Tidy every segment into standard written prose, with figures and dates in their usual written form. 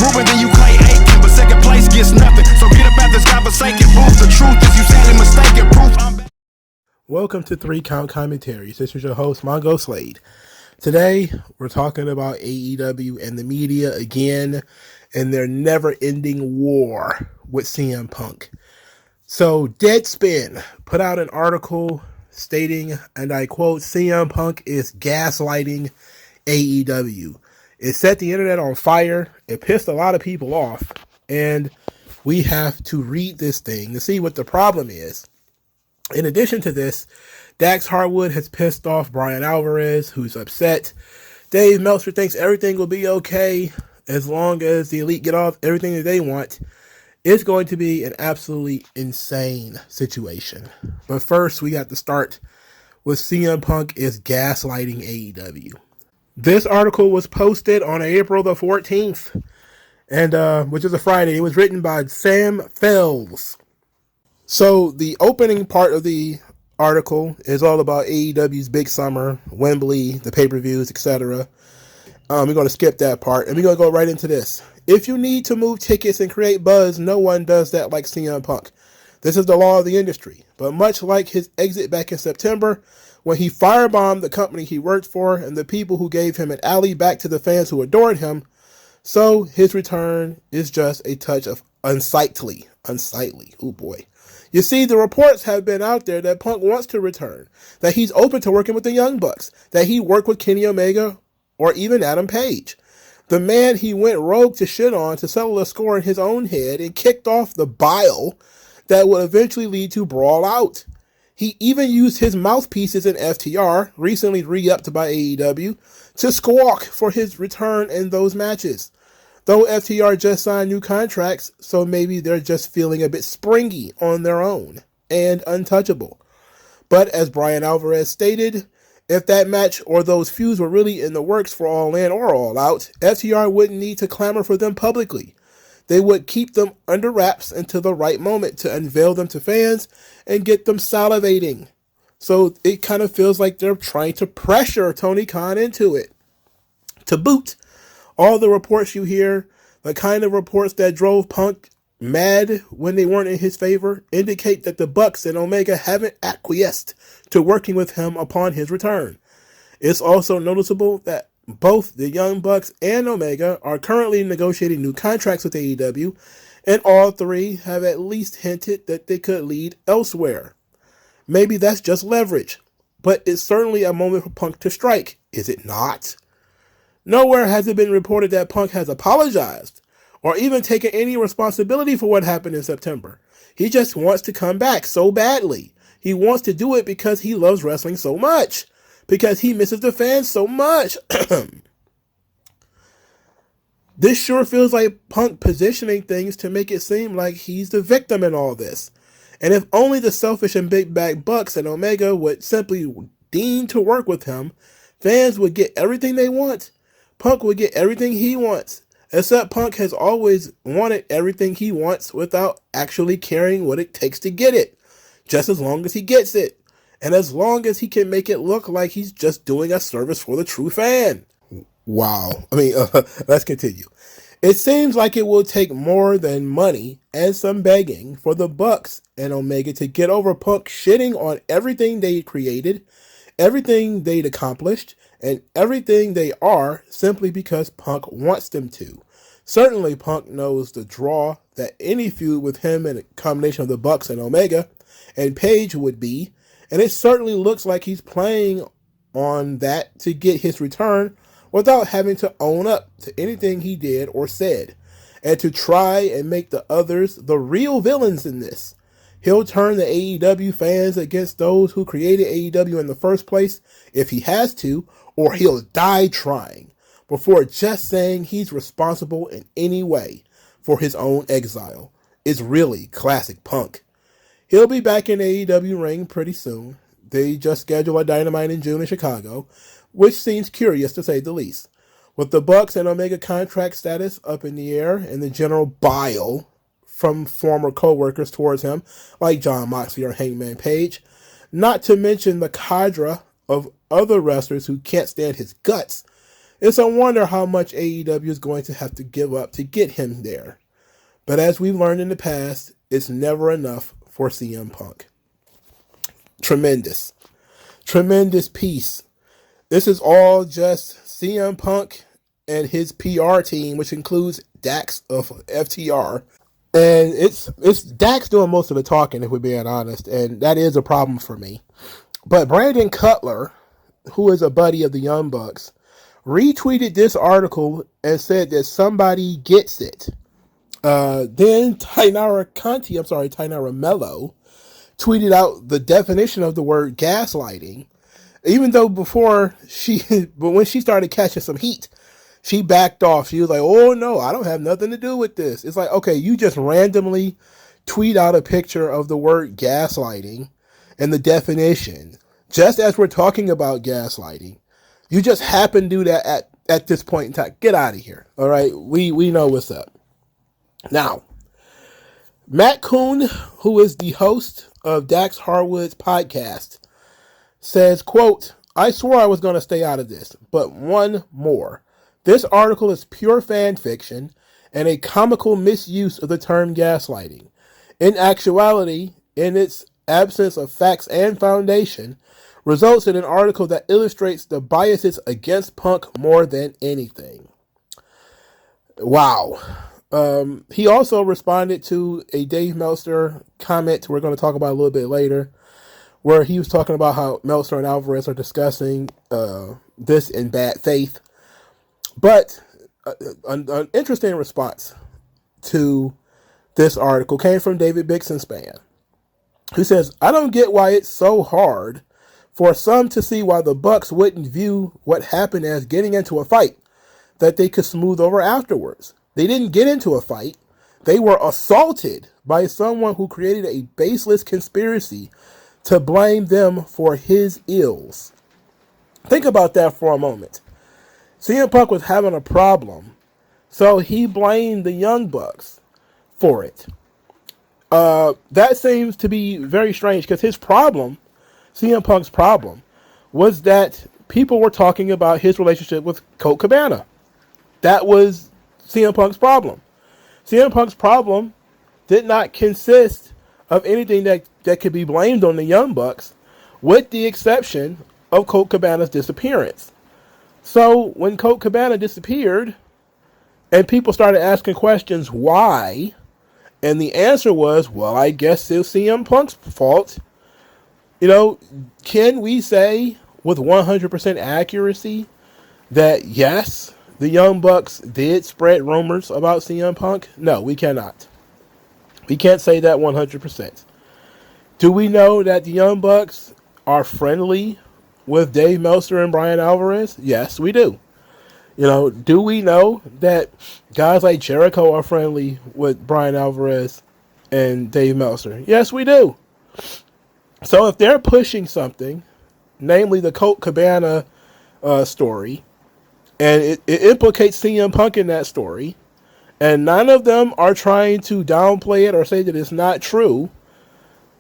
Ruben, then you Clay Aiken, but second place gets nothing. So get up out this godforsaken booth. The truth is you sadly mistaken. Proof I'm back. Welcome to 3 Count Commentaries. This is your host, MagMongoSlade. Today, we're talking about AEW and the media again and their never-ending war with CM Punk. So, Deadspin put out an article stating, and I quote, CM Punk is gaslighting AEW. It set the internet on fire. It pissed a lot of people off. And we have to read this thing to see what the problem is. In addition to this, Dax Harwood has pissed off Brian Alvarez, who's upset. Dave Meltzer thinks everything will be okay as long as the Elite get off everything that they want. It's going to be an absolutely insane situation. But first, we got to start with CM Punk is gaslighting AEW. This article was posted on April the 14th, and which is a Friday. It was written by Sam Fells. So the opening part of the article is all about AEW's big summer, Wembley, the pay-per-views, etc. We're going to skip that part, and we're going to go right into this. If you need to move tickets and create buzz, no one does that like CM Punk. This is the law of the industry. But much like his exit back in September, when he firebombed the company he worked for and the people who gave him an alley back to the fans who adored him, so his return is just a touch of unsightly. Oh boy. You see, the reports have been out there that Punk wants to return, that he's open to working with the Young Bucks, that he worked with Kenny Omega or even Adam Page. The man he went rogue to shit on to settle a score in his own head and kicked off the bile that would eventually lead to Brawl Out. He even used his mouthpieces in FTR, recently re-upped by AEW, to squawk for his return in those matches. Though FTR just signed new contracts, so maybe they're just feeling a bit springy on their own and untouchable. But as Brian Alvarez stated, if that match or those feuds were really in the works for All In or All Out, FTR wouldn't need to clamor for them publicly. They would keep them under wraps until the right moment to unveil them to fans and get them salivating. So it kind of feels like they're trying to pressure Tony Khan into it. To boot, all the reports you hear, the kind of reports that drove Punk mad when they weren't in his favor, indicate that the Bucks and Omega haven't acquiesced to working with him upon his return. It's also noticeable that both the Young Bucks and Omega are currently negotiating new contracts with AEW, and all three have at least hinted that they could lead elsewhere. Maybe that's just leverage, but it's certainly a moment for Punk to strike, is it not? Nowhere has it been reported that Punk has apologized or even taken any responsibility for what happened in September. He just wants to come back so badly. He wants to do it because he loves wrestling so much, because he misses the fans so much. This sure feels like Punk positioning things to make it seem like he's the victim in all this. And if only the selfish and big bag Bucks and Omega would simply deign to work with him, fans would get everything they want. Punk would get everything he wants. Except Punk has always wanted everything he wants without actually caring what it takes to get it. Just as long as he gets it. And as long as he can make it look like he's just doing a service for the true fan. Wow. Let's continue. It seems like it will take more than money and some begging for the Bucks and Omega to get over Punk shitting on everything they created, everything they'd accomplished, and everything they are simply because Punk wants them to. Certainly Punk knows the draw that any feud with him and a combination of the Bucks and Omega and Page would be, and it certainly looks like he's playing on that to get his return without having to own up to anything he did or said, and to try and make the others the real villains in this. He'll turn the AEW fans against those who created AEW in the first place if he has to, or he'll die trying before just saying he's responsible in any way for his own exile. It's really classic Punk. He'll be back in the AEW ring pretty soon. They just scheduled a Dynamite in June in Chicago, which seems curious to say the least. With the Bucks and Omega contract status up in the air and the general bile from former co-workers towards him, like Jon Moxley or Hangman Page, not to mention the cadre of other wrestlers who can't stand his guts, It's a wonder how much AEW is going to have to give up to get him there. But as we've learned in the past, it's never enough for CM Punk. Tremendous. Tremendous piece. This is all just CM Punk and his PR team, which includes Dax of FTR. And it's Dax doing most of the talking, if we're being honest, and that is a problem for me. But Brandon Cutler, who is a buddy of the Young Bucks, retweeted this article and said that somebody gets it. Then Tainara Mello tweeted out the definition of the word gaslighting, even though but when she started catching some heat, she backed off. She was like, oh no, I don't have nothing to do with this. It's like, okay, you just randomly tweet out a picture of the word gaslighting and the definition, just as we're talking about gaslighting. You just happen to do that at this point in time. Get out of here. All right. We know what's up. Now, Matt Kuhn, who is the host of Dax Harwood's podcast, says, quote, I swore I was going to stay out of this, but one more. This article is pure fan fiction and a comical misuse of the term gaslighting. In actuality, in its absence of facts and foundation, results in an article that illustrates the biases against Punk more than anything. Wow. He also responded to a Dave Meltzer comment we're going to talk about a little bit later, where he was talking about how Meltzer and Alvarez are discussing this in bad faith. But an interesting response to this article came from David Bixenspan, who says, I don't get why it's so hard for some to see why the Bucks wouldn't view what happened as getting into a fight that they could smooth over afterwards. They didn't get into a fight. They were assaulted by someone who created a baseless conspiracy to blame them for his ills. Think about that for a moment. CM Punk was having a problem, so he blamed the Young Bucks for it. That seems to be very strange because his problem, CM Punk's problem, was that people were talking about his relationship with Colt Cabana. That was CM Punk's problem. CM Punk's problem did not consist of anything that could be blamed on the Young Bucks, with the exception of Colt Cabana's disappearance. So when Colt Cabana disappeared and people started asking questions why, and the answer was, well, I guess it's CM Punk's fault. You know, can we say with 100% accuracy that yes, the Young Bucks did spread rumors about CM Punk? No, we cannot. We can't say that 100%. Do we know that the Young Bucks are friendly with Dave Meltzer and Brian Alvarez? Yes, we do. You know, do we know that guys like Jericho are friendly with Brian Alvarez and Dave Meltzer? Yes, we do. So if they're pushing something, namely the Colt Cabana story, and it implicates CM Punk in that story, and none of them are trying to downplay it or say that it's not true,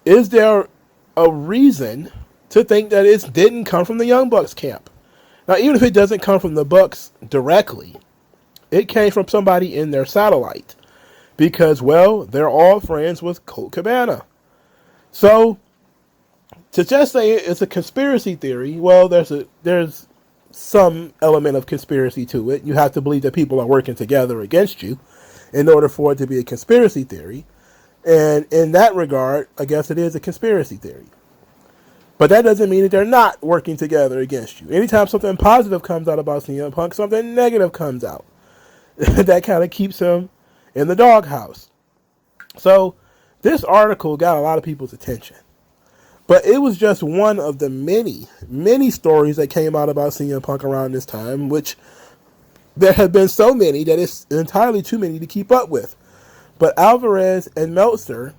is there a reason to think that it didn't come from the Young Bucks camp? Now, even if it doesn't come from the Bucks directly, it came from somebody in their satellite. Because, well, they're all friends with Colt Cabana. So, to just say it's a conspiracy theory, well, there's some element of conspiracy to it. You have to believe that people are working together against you in order for it to be a conspiracy theory. And in that regard, I guess it is a conspiracy theory. But that doesn't mean that they're not working together against you. Anytime something positive comes out about CM Punk, something negative comes out. That kind of keeps him in the doghouse. So this article got a lot of people's attention. But it was just one of the many, many stories that came out about CM Punk around this time, which there have been so many that it's entirely too many to keep up with. But Alvarez and Meltzer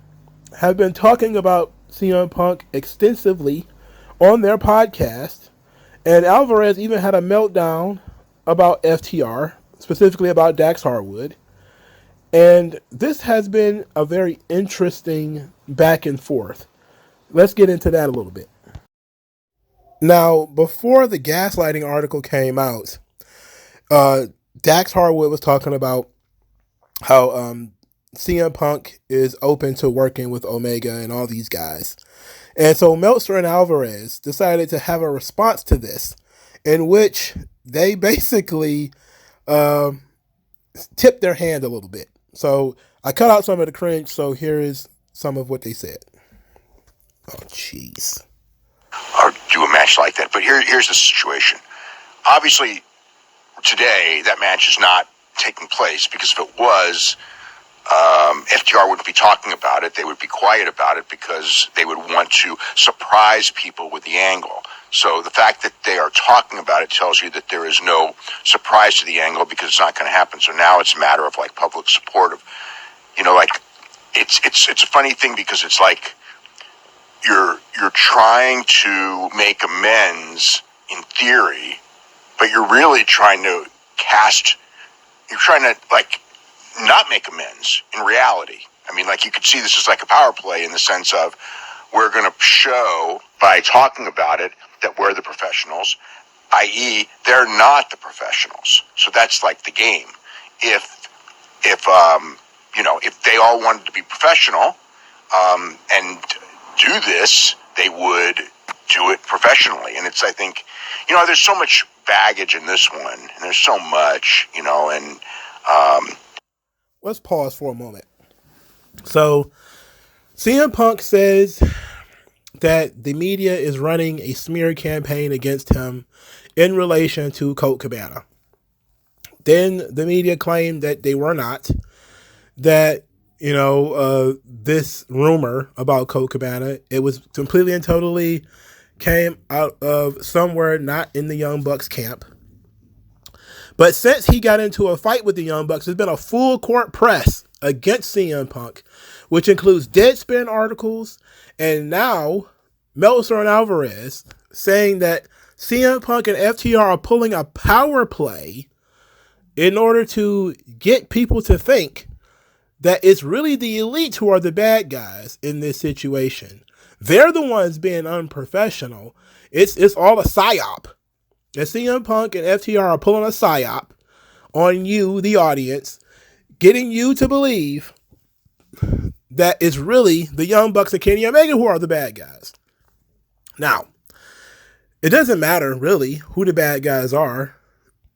have been talking about CM Punk extensively on their podcast, and Alvarez even had a meltdown about FTR, specifically about Dax Harwood. And this has been a very interesting back and forth. Let's get into that a little bit. Now, before the gaslighting article came out, Dax Harwood was talking about how CM Punk is open to working with Omega and all these guys. And so Meltzer and Alvarez decided to have a response to this, in which they basically tipped their hand a little bit. So I cut out some of the cringe, so here is some of what they said. Oh, jeez. Or do a match like that. But here's the situation. Obviously, today, that match is not taking place, because if it was, FTR wouldn't be talking about it. They would be quiet about it because they would want to surprise people with the angle. So the fact that they are talking about it tells you that there is no surprise to the angle, because it's not going to happen. So now it's a matter of like public support of, like it's a funny thing, because it's like you're trying to make amends in theory, but you're really trying to like not make amends in reality. I mean, like, you could see this as like a power play, in the sense of, we're going to show by talking about it that we're the professionals, i.e. they're not the professionals. So that's like the game. If they all wanted to be professional and do this, they would do it professionally. And it's, I think, there's so much baggage in this one, and there's so much, and let's pause for a moment. So CM Punk says that the media is running a smear campaign against him in relation to Colt Cabana. Then the media claimed that they were not, that, this rumor about Colt Cabana, it was completely and totally came out of somewhere not in the Young Bucks camp. But since he got into a fight with the Young Bucks, there's been a full court press against CM Punk, which includes Deadspin articles, and now Meltzer and Alvarez saying that CM Punk and FTR are pulling a power play in order to get people to think that it's really the Elite who are the bad guys in this situation. They're the ones being unprofessional. It's all a psyop. And CM Punk and FTR are pulling a psyop on you, the audience, getting you to believe that it's really the Young Bucks and Kenny Omega who are the bad guys. Now, it doesn't matter really who the bad guys are.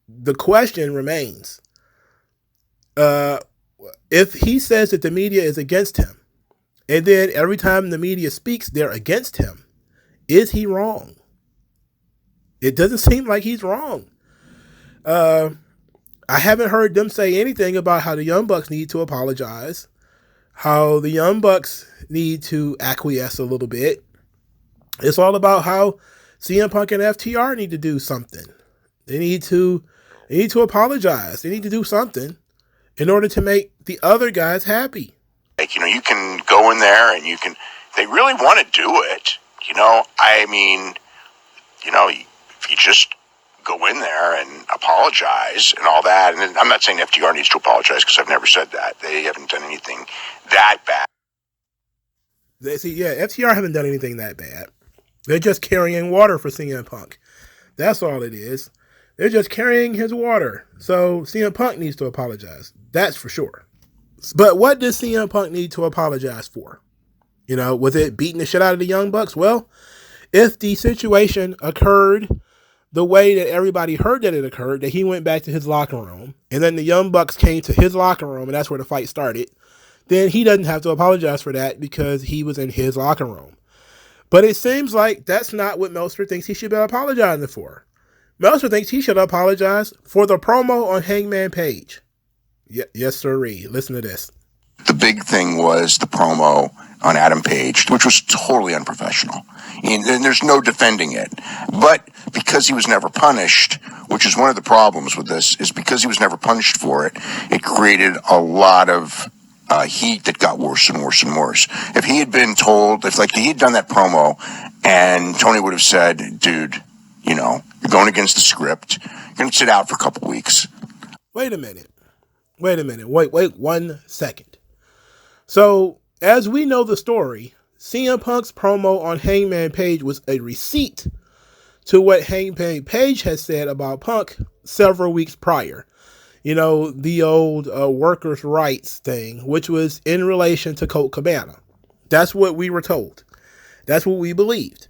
The question remains, if he says that the media is against him, and then every time the media speaks, they're against him, is he wrong? It doesn't seem like he's wrong. I haven't heard them say anything about how the Young Bucks need to apologize, how the Young Bucks need to acquiesce a little bit. It's all about how CM Punk and FTR need to do something. They need to apologize. They need to do something in order to make the other guys happy. Like, you can go in there and they really want to do it. I mean, if you just go in there and apologize and all that, and I'm not saying FTR needs to apologize, because I've never said that. They haven't done anything that bad. FTR haven't done anything that bad. They're just carrying water for CM Punk. That's all it is. They're just carrying his water. So CM Punk needs to apologize. That's for sure. But what does CM Punk need to apologize for? Was it beating the shit out of the Young Bucks? Well, if the situation occurred the way that everybody heard that it occurred, that he went back to his locker room, and then the Young Bucks came to his locker room, and that's where the fight started, then he doesn't have to apologize for that, because he was in his locker room. But it seems like that's not what Meltzer thinks he should be apologizing for. Meltzer thinks he should apologize for the promo on Hangman Page. Yes, sirree. Listen to this. The big thing was the promo on Adam Page, which was totally unprofessional. And there's no defending it. But because he was never punished, which is one of the problems with this, is because he was never punished for it, it created a lot of heat that got worse and worse and worse. If he had been told, if he had done that promo and Tony would have said, dude, you're going against the script, you're going to sit out for a couple weeks. Wait a minute. Wait 1 second. So, as we know the story, CM Punk's promo on Hangman Page was a receipt to what Hangman Page has said about Punk several weeks prior. You know, the old workers' rights thing, which was in relation to Colt Cabana. That's what we were told. That's what we believed.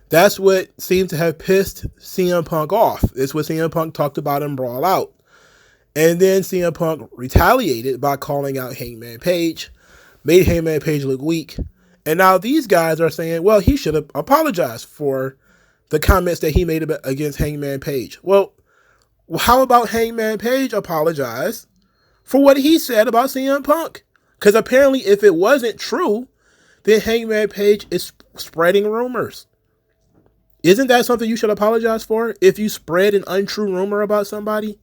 That's what seemed to have pissed CM Punk off. It's what CM Punk talked about in Brawl Out. And then CM Punk retaliated by calling out Hangman Page, made Hangman Page look weak. And now these guys are saying, well, he should have apologized for the comments that he made against Hangman Page. Well, how about Hangman Page apologize for what he said about CM Punk? Because apparently if it wasn't true, then Hangman Page is spreading rumors. Isn't that something you should apologize for? If you spread an untrue rumor about somebody,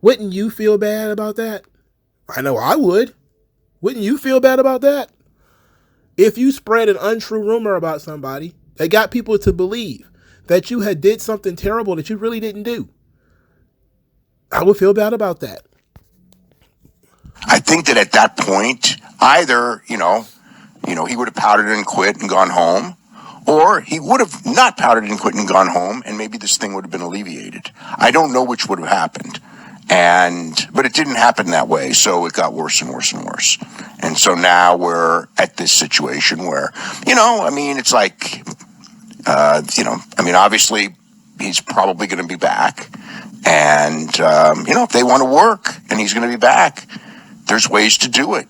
wouldn't you feel bad about that? I know I would. Wouldn't you feel bad about that? If you spread an untrue rumor about somebody that got people to believe that you had did something terrible that you really didn't do, I would feel bad about that. I think that at that point, either, he would have powdered and quit and gone home, or he would have not powdered and quit and gone home, and maybe this thing would have been alleviated. I don't know which would have happened. But it didn't happen that way, so it got worse and worse and worse. And so now we're at this situation where, it's like, obviously he's probably going to be back. And, if they want to work and he's going to be back, there's ways to do it,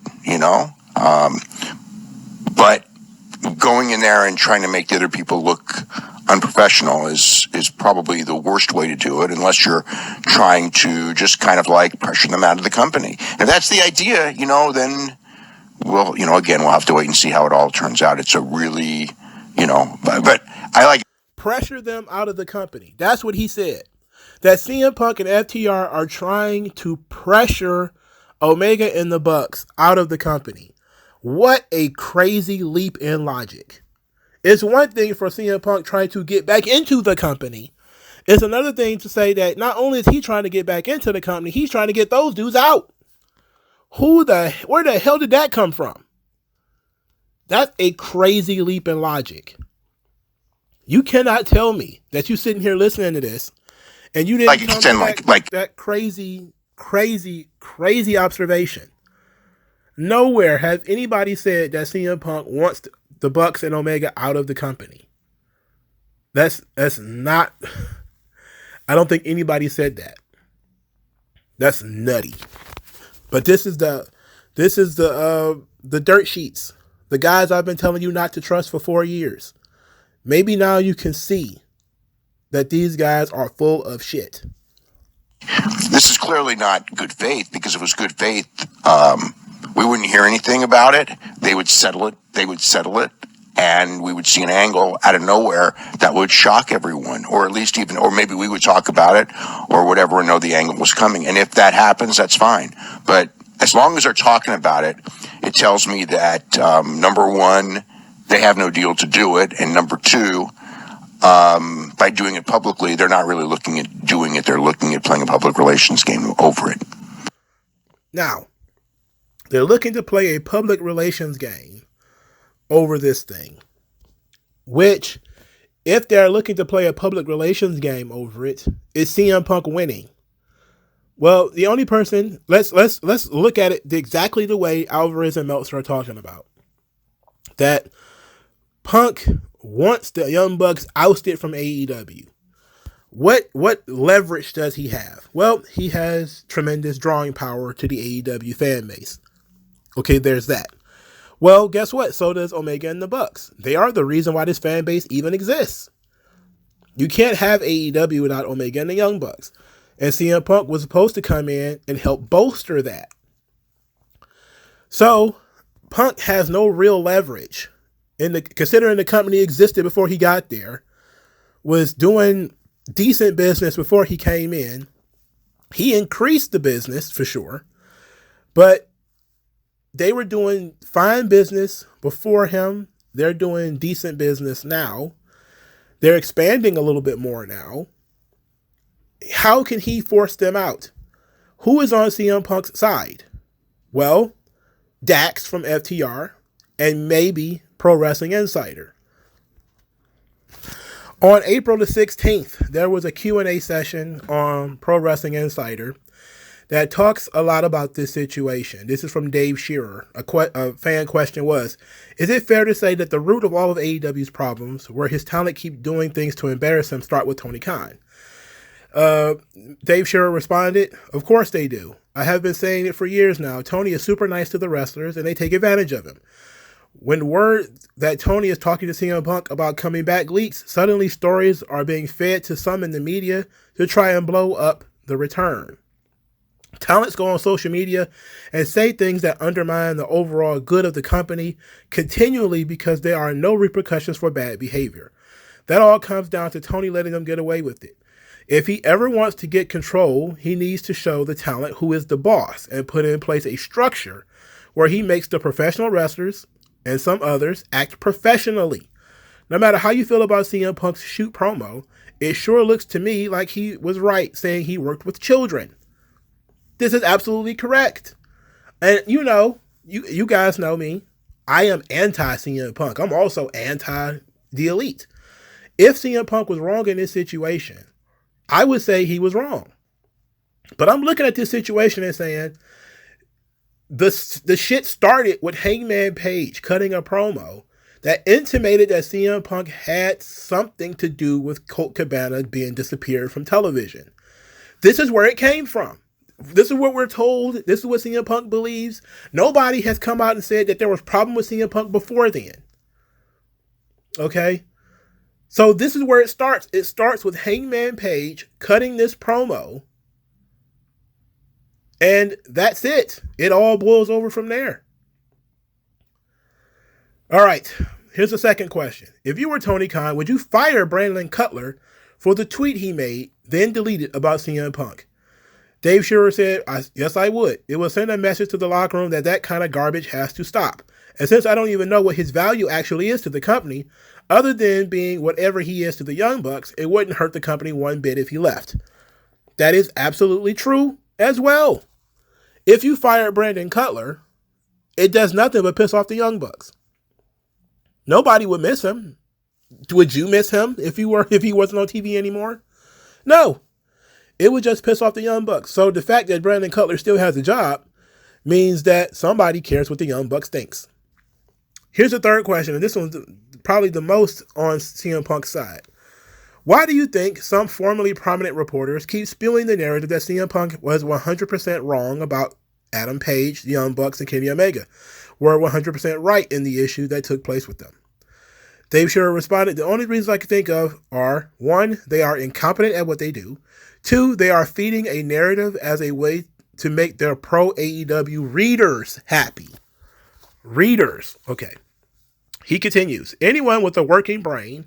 But going in there and trying to make the other people look unprofessional is probably the worst way to do it, unless you're trying to just kind of like pressure them out of the company. If that's the idea, then again, we'll have to wait and see how it all turns out. It's a really, but I like pressure them out of the company. That's what he said. That CM Punk and FTR are trying to pressure Omega and the Bucks out of the company. What a crazy leap in logic. It's one thing for CM Punk trying to get back into the company. It's another thing to say that not only is he trying to get back into the company, he's trying to get those dudes out. Where the hell did that come from? That's a crazy leap in logic. You cannot tell me that you sitting here listening to this and you didn't come to that crazy observation. Nowhere has anybody said that CM Punk wants the Bucks and Omega out of the company. That's not. I don't think anybody said that. That's nutty. But this is the dirt sheets. The guys I've been telling you not to trust for 4 years. Maybe now you can see that these guys are full of shit. This is clearly not good faith, because if it was good faith, we wouldn't hear anything about it. They would settle it. And we would see an angle out of nowhere that would shock everyone, or at least or maybe we would talk about it or whatever and know the angle was coming. And if that happens, that's fine. But as long as they're talking about it, it tells me that, number one, they have no deal to do it. And number two, by doing it publicly, they're not really looking at doing it. They're looking at playing a public relations game over it. Now, they're looking to play a public relations game over this thing, which, if they're looking to play a public relations game over it, is CM Punk winning. Well, the only person, let's look at it exactly the way Alvarez and Meltzer are talking about. That Punk wants the Young Bucks ousted from AEW. What leverage does he have? Well, he has tremendous drawing power to the AEW fan base. Okay, there's that. Well, guess what? So does Omega and the Bucks. They are the reason why this fan base even exists. You can't have AEW without Omega and the Young Bucks. And CM Punk was supposed to come in and help bolster that. So, Punk has no real leverage. Considering the company existed before he got there, was doing decent business before he came in. He increased the business for sure, but they were doing fine business before him. They're doing decent business now. They're expanding a little bit more now. How can he force them out? Who is on CM Punk's side? Well, Dax from FTR and maybe Pro Wrestling Insider. On April the 16th, there was a Q&A session on Pro Wrestling Insider that talks a lot about this situation. This is from Dave Shearer. A fan question was, is it fair to say that the root of all of AEW's problems, where his talent keep doing things to embarrass him, start with Tony Khan? Dave Shearer responded, of course they do. I have been saying it for years now. Tony is super nice to the wrestlers, and they take advantage of him. When word that Tony is talking to CM Punk about coming back leaks, suddenly stories are being fed to some in the media to try and blow up the return. Talents go on social media and say things that undermine the overall good of the company continually because there are no repercussions for bad behavior. That all comes down to Tony letting them get away with it. If he ever wants to get control, he needs to show the talent who is the boss and put in place a structure where he makes the professional wrestlers and some others act professionally. No matter how you feel about CM Punk's shoot promo, it sure looks to me like he was right saying he worked with children. This is absolutely correct. And you know, you guys know me. I am anti-CM Punk. I'm also anti-the Elite. If CM Punk was wrong in this situation, I would say he was wrong. But I'm looking at this situation and saying, the shit started with Hangman Page cutting a promo that intimated that CM Punk had something to do with Colt Cabana being disappeared from television. This is where it came from. This is what we're told. This is what CM Punk believes. Nobody has come out and said that there was a problem with CM Punk before then. Okay? So this is where it starts. It starts with Hangman Page cutting this promo. And that's it. It all boils over from there. All right. Here's the second question. If you were Tony Khan, would you fire Brandon Cutler for the tweet he made, then deleted about CM Punk? Dave Shearer said, yes, I would. It will send a message to the locker room that kind of garbage has to stop. And since I don't even know what his value actually is to the company, other than being whatever he is to the Young Bucks, it wouldn't hurt the company one bit if he left. That is absolutely true as well. If you fire Brandon Cutler, it does nothing but piss off the Young Bucks. Nobody would miss him. Would you miss him if he wasn't on TV anymore? No. It would just piss off the Young Bucks. So the fact that Brandon Cutler still has a job means that somebody cares what the Young Bucks thinks. Here's the third question, and this one's probably the most on CM Punk's side. Why do you think some formerly prominent reporters keep spewing the narrative that CM Punk was 100% wrong about Adam Page, the Young Bucks, and Kenny Omega? Were 100% right in the issue that took place with them? Dave Shearer responded, the only reasons I can think of are, 1, they are incompetent at what they do. 2, they are feeding a narrative as a way to make their pro AEW readers happy. Readers. Okay. He continues, anyone with a working brain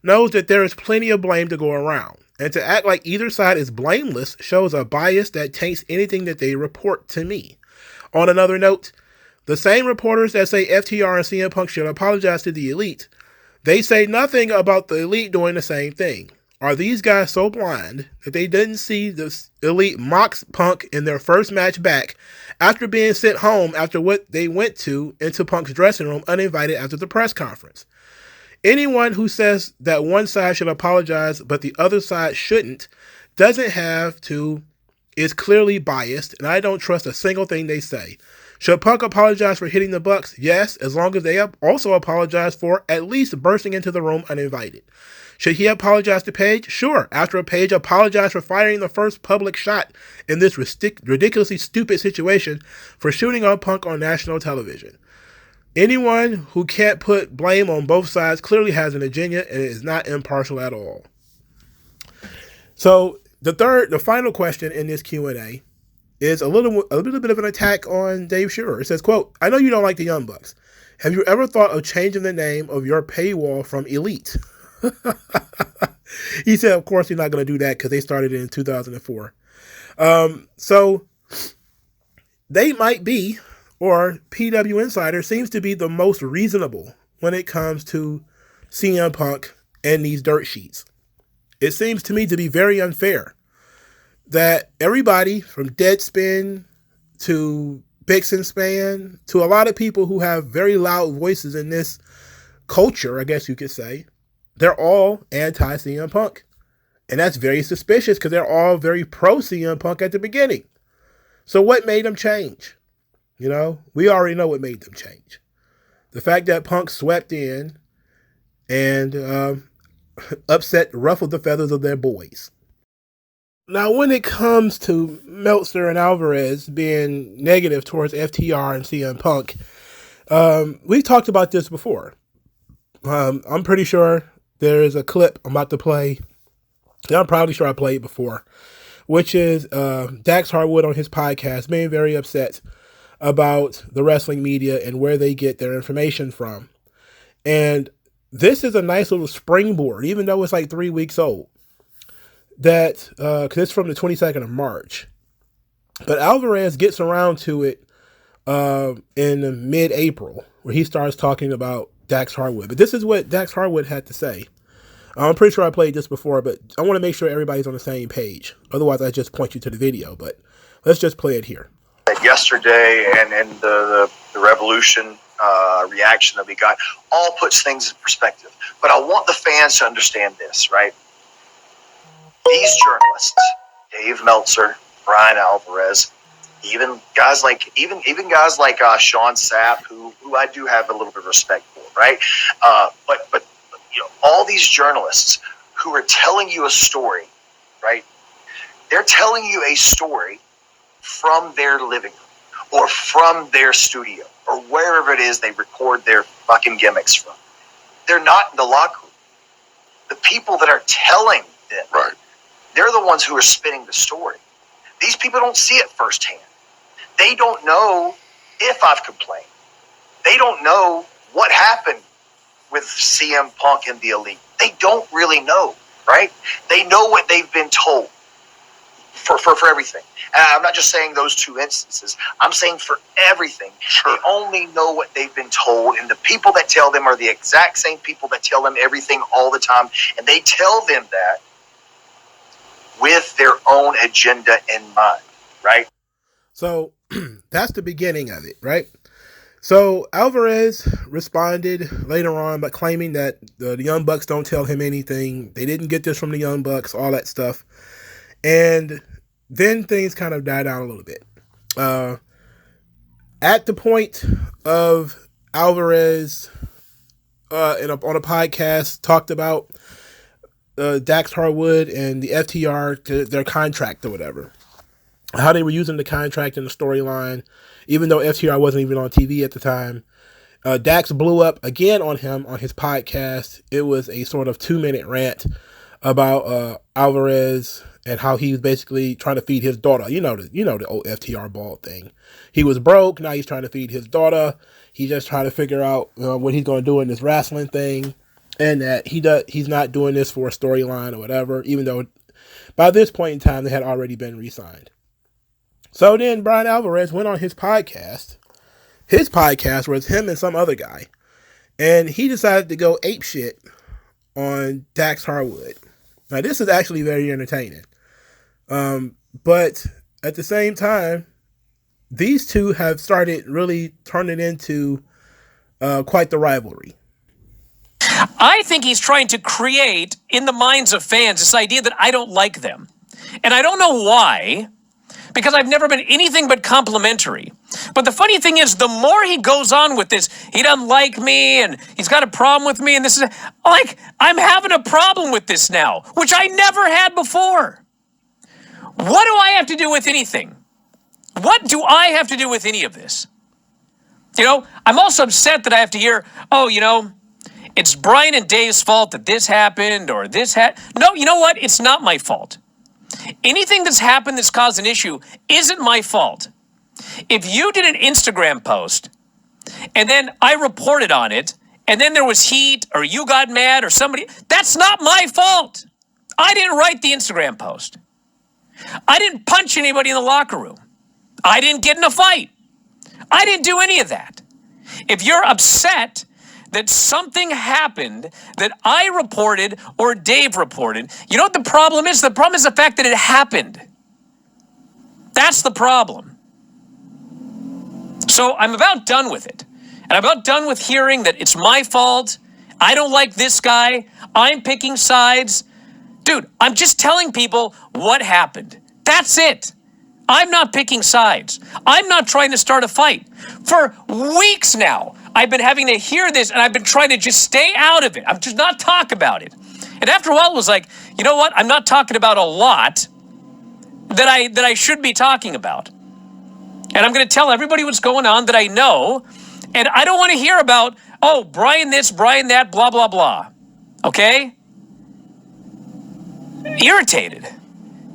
knows that there is plenty of blame to go around, and to act like either side is blameless shows a bias that taints anything that they report to me. On another note, the same reporters that say FTR and CM Punk should apologize to the Elite, they say nothing about the Elite doing the same thing. Are these guys so blind that they didn't see the Elite mock Punk in their first match back after being sent home after what they went to into Punk's dressing room uninvited after the press conference? Anyone who says that one side should apologize but the other side shouldn't doesn't have to, is clearly biased, and I don't trust a single thing they say. Should Punk apologize for hitting the Bucks? Yes, as long as they also apologize for at least bursting into the room uninvited. Should he apologize to Page? Sure, after Page apologized for firing the first public shot in this ridiculously stupid situation for shooting on Punk on national television. Anyone who can't put blame on both sides clearly has an agenda and is not impartial at all. So the final question in this Q&A is a little bit of an attack on Dave Shearer. It says, quote, I know you don't like the Young Bucks. Have you ever thought of changing the name of your paywall from Elite? He said, of course, he's not going to do that because they started it in 2004. So they might be, or PW Insider seems to be the most reasonable when it comes to CM Punk and these dirt sheets. It seems to me to be very unfair that everybody from Deadspin to Bixen Span to a lot of people who have very loud voices in this culture, I guess you could say, they're all anti-CM Punk. And that's very suspicious because they're all very pro-CM Punk at the beginning. So what made them change? You know, we already know what made them change. The fact that Punk swept in and ruffled the feathers of their boys. Now, when it comes to Meltzer and Alvarez being negative towards FTR and CM Punk, we've talked about this before. I'm pretty sure there is a clip I'm about to play. I'm probably sure I played before, which is Dax Harwood on his podcast being very upset about the wrestling media and where they get their information from. And this is a nice little springboard, even though it's like 3 weeks old, that because it's from the 22nd of March. But Alvarez gets around to it in mid-April, where he starts talking about Dax Harwood. But this is what Dax Harwood had to say. I'm pretty sure I played this before, but I want to make sure everybody's on the same page. Otherwise, I just point you to the video, but let's just play it here. Yesterday and the revolution reaction that we got all puts things in perspective. But I want the fans to understand this, right? These journalists, Dave Meltzer, Brian Alvarez, even guys like Sean Sapp, who I do have a little bit of respect for, right? But you know, all these journalists who are telling you a story, right? They're telling you a story from their living room or from their studio or wherever it is they record their fucking gimmicks from. They're not in the locker room. The people that are telling them, Right. they're the ones who are spinning the story. These people don't see it firsthand. They don't know if I've complained. They don't know what happened with CM Punk and the Elite. They don't really know, right? They know what they've been told for everything. And I'm not just saying those two instances. I'm saying for everything. Sure. They only know what they've been told, and the people that tell them are the exact same people that tell them everything all the time, and they tell them that with their own agenda in mind, right? So that's the beginning of it, right? So Alvarez responded later on, but claiming that the Young Bucks don't tell him anything. They didn't get this from the Young Bucks, all that stuff. And then things kind of died down a little bit. At the point of Alvarez on a podcast talked about Dax Harwood and the FTR, their contract or whatever. How they were using the contract in the storyline, even though FTR wasn't even on TV at the time. Dax blew up again on him on his podcast. It was a sort of 2-minute rant about Alvarez and how he was basically trying to feed his daughter. You know the old FTR ball thing. He was broke, now he's trying to feed his daughter. He's just trying to figure out what he's going to do in this wrestling thing, and that he's not doing this for a storyline or whatever, even though by this point in time they had already been re-signed. So then Brian Alvarez went on his podcast. His podcast was him and some other guy. And he decided to go apeshit on Dax Harwood. Now, this is actually very entertaining. But at the same time, these two have started really turning into quite the rivalry. I think he's trying to create in the minds of fans this idea that I don't like them. And I don't know why, because I've never been anything but complimentary. But the funny thing is, the more he goes on with this, he doesn't like me and he's got a problem with me. And this is like, I'm having a problem with this now, which I never had before. What do I have to do with anything? What do I have to do with any of this? You know, I'm also upset that I have to hear, oh, you know, it's Brian and Dave's fault that this happened or this No, you know what? It's not my fault. Anything that's happened that's caused an issue isn't my fault. If you did an Instagram post and then I reported on it and then there was heat or you got mad or somebody, that's not my fault. I didn't write the Instagram post. I didn't punch anybody in the locker room. I didn't get in a fight. I didn't do any of that. If you're upset that something happened that I reported or Dave reported, you know what the problem is? The problem is the fact that it happened. That's the problem. So I'm about done with it. And I'm about done with hearing that it's my fault. I don't like this guy. I'm picking sides. Dude, I'm just telling people what happened. That's it. I'm not picking sides. I'm not trying to start a fight. For weeks now, I've been having to hear this, and I've been trying to just stay out of it. I'm just not talk about it. And after a while, it was like, you know what? I'm not talking about a lot that I should be talking about. And I'm going to tell everybody what's going on that I know. And I don't want to hear about, oh, Brian this, Brian that, blah, blah, blah. Okay? Irritated.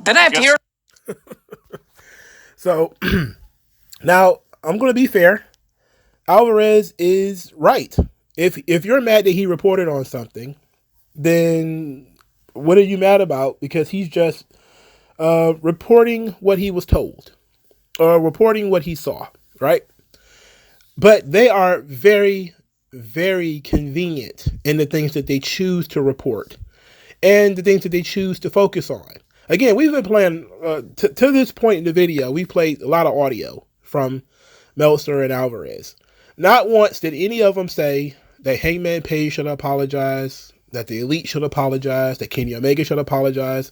Then I have to hear. So now I'm going to be fair. Alvarez is right. If you're mad that he reported on something, then what are you mad about? Because he's just reporting what he was told or reporting what he saw, right? But they are very, very convenient in the things that they choose to report and the things that they choose to focus on. Again, we've been playing, to this point in the video, we played a lot of audio from Meltzer and Alvarez. Not once did any of them say that Hangman Page should apologize, that the Elite should apologize, that Kenny Omega should apologize.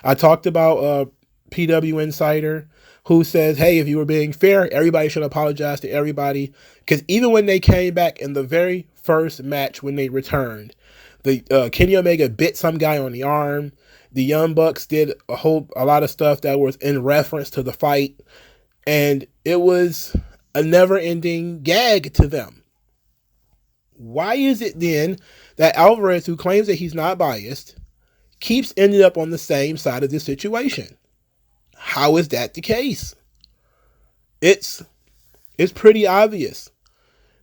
I talked about PW Insider, who says, hey, if you were being fair, everybody should apologize to everybody. Because even when they came back in the very first match when they returned, the Kenny Omega bit some guy on the arm. The Young Bucks did a lot of stuff that was in reference to the fight. And it was a never-ending gag to them. Why is it then that Alvarez, who claims that he's not biased, keeps ending up on the same side of this situation? How is that the case? It's pretty obvious.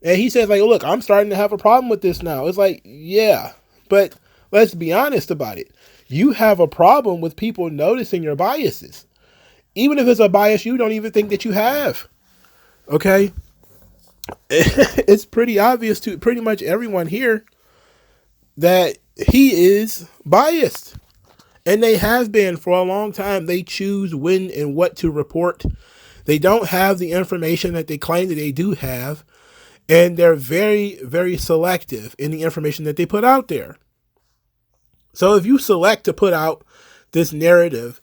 And he says, like, look, I'm starting to have a problem with this now. It's like, yeah, but let's be honest about it. You have a problem with people noticing your biases. Even if it's a bias you don't even think that you have. Okay? It's pretty obvious to pretty much everyone here that he is biased. And they have been for a long time. They choose when and what to report. They don't have the information that they claim that they do have. And they're very, very selective in the information that they put out there. So if you select to put out this narrative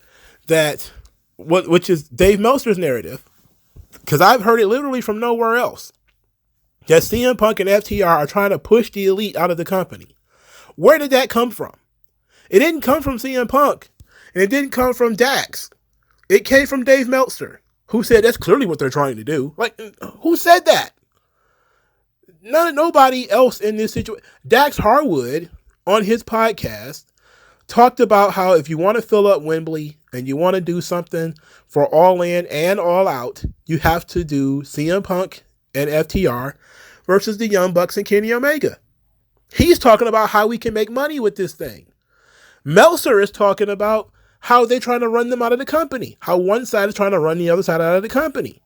which is Dave Meltzer's narrative, because I've heard it literally from nowhere else, that CM Punk and FTR are trying to push the Elite out of the company. Where did that come from? It didn't come from CM Punk, and it didn't come from Dax. It came from Dave Meltzer, who said that's clearly what they're trying to do. Like, who said that? Nobody else in this situation. Dax Harwood, on his podcast, talked about how if you want to fill up Wembley and you want to do something for All In and All Out, you have to do CM Punk and FTR versus the Young Bucks and Kenny Omega. He's talking about how we can make money with this thing. Meltzer is talking about how they're trying to run them out of the company, how one side is trying to run the other side out of the company.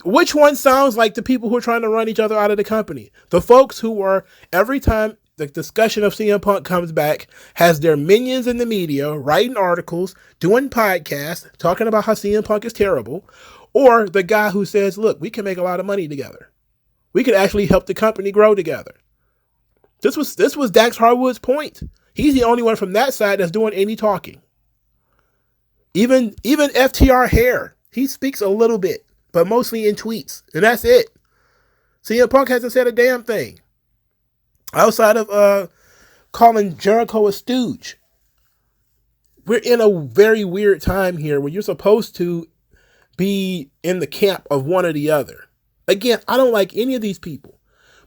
Which one sounds like the people who are trying to run each other out of the company? The folks who are, every time the discussion of CM Punk comes back, has their minions in the media writing articles, doing podcasts, talking about how CM Punk is terrible, or the guy who says, look, we can make a lot of money together. We could actually help the company grow together. This was Dax Harwood's point. He's the only one from that side that's doing any talking. Even FTR Hair, he speaks a little bit, but mostly in tweets, and that's it. CM Punk hasn't said a damn thing outside of calling Jericho a stooge. We're in a very weird time here where you're supposed to be in the camp of one or the other. Again, I don't like any of these people,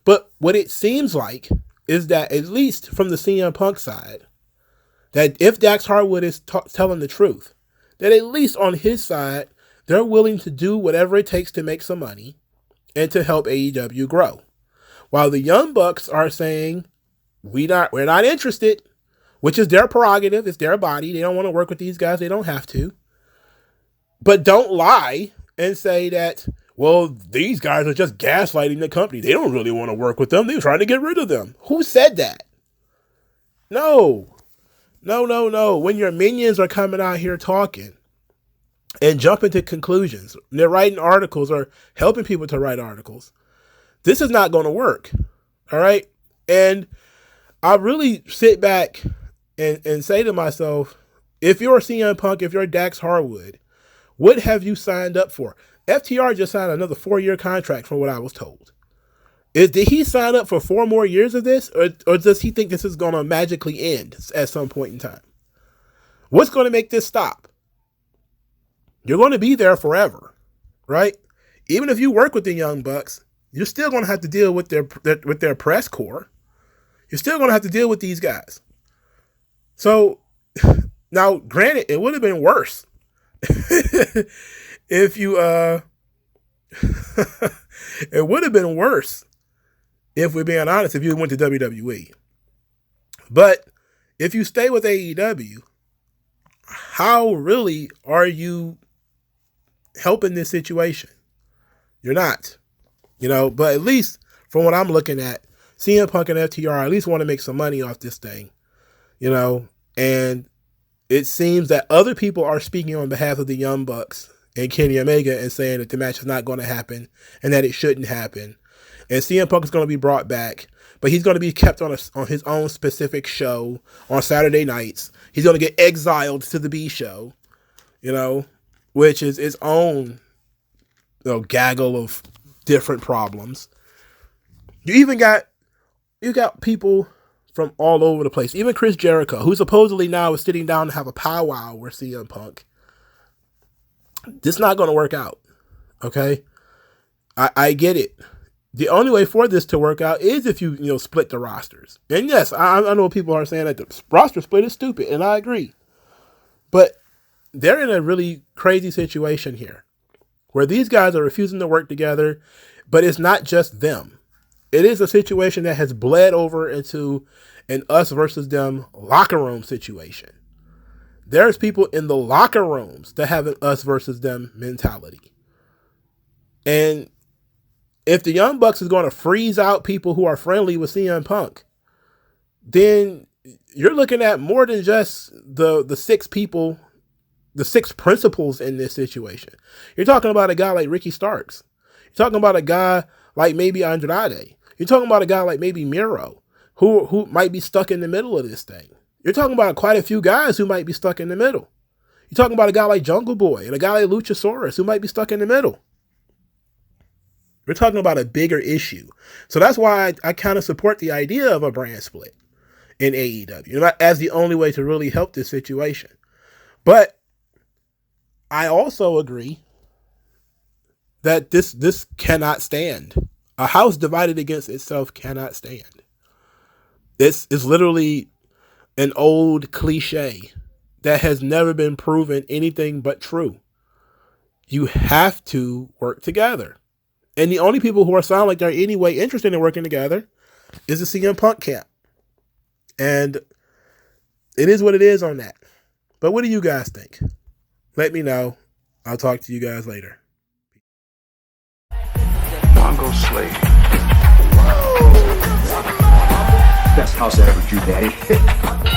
but what it seems like is that, at least from the CM Punk side, that if Dax Harwood is telling the truth, that at least on his side, they're willing to do whatever it takes to make some money and to help AEW grow. While the Young Bucks are saying, we're not interested, which is their prerogative, it's their body. They don't want to work with these guys. They don't have to. But don't lie and say that, well, these guys are just gaslighting the company. They don't really want to work with them. They're trying to get rid of them. Who said that? No. When your minions are coming out here talking and jumping to conclusions, they're writing articles or helping people to write articles, this is not going to work. All right? And I really sit back and say to myself, if you're CM Punk, if you're Dax Harwood, what have you signed up for? FTR just signed another 4-year contract from what I was told. Did he sign up for 4 more years of this? Or does he think this is going to magically end at some point in time? What's going to make this stop? You're going to be there forever, right? Even if you work with the Young Bucks, you're still going to have to deal with their press corps. You're still going to have to deal with these guys. So, now, granted, it would have been worse if you, it would have been worse if we're being honest, if you went to WWE. But if you stay with AEW, how really are you helping this situation? You're not, but at least from what I'm looking at, CM Punk and FTR at least want to make some money off this thing, and it seems that other people are speaking on behalf of the Young Bucks and Kenny Omega and saying that the match is not going to happen and that it shouldn't happen. And CM Punk is going to be brought back, but he's going to be kept on his own specific show on Saturday nights. He's going to get exiled to the B show, which is its own gaggle of different problems. You got people from all over the place. Even Chris Jericho, who supposedly now is sitting down to have a powwow with CM Punk. This is not going to work out. Okay? I get it. The only way for this to work out is if you split the rosters. And yes, I know people are saying that the roster split is stupid, and I agree. But they're in a really crazy situation here, where these guys are refusing to work together, but it's not just them. It is a situation that has bled over into an us versus them locker room situation. There's people in the locker rooms that have an us versus them mentality. And if the Young Bucks is going to freeze out people who are friendly with CM Punk, then you're looking at more than just the 6 people, the 6 principals in this situation. You're talking about a guy like Ricky Starks. You're talking about a guy like maybe Andrade. You're talking about a guy like maybe Miro, who might be stuck in the middle of this thing. You're talking about quite a few guys who might be stuck in the middle. You're talking about a guy like Jungle Boy and a guy like Luchasaurus who might be stuck in the middle. We're talking about a bigger issue. So that's why I kind of support the idea of a brand split in AEW, as the only way to really help this situation. But I also agree that this cannot stand. A house divided against itself cannot stand. It's literally an old cliche that has never been proven anything but true. You have to work together. And the only people who are sound like they're anyway interested in working together is the CM Punk camp. And it is what it is on that. But what do you guys think? Let me know. I'll talk to you guys later. MagMongoSlade. Best house I ever drew, Daddy.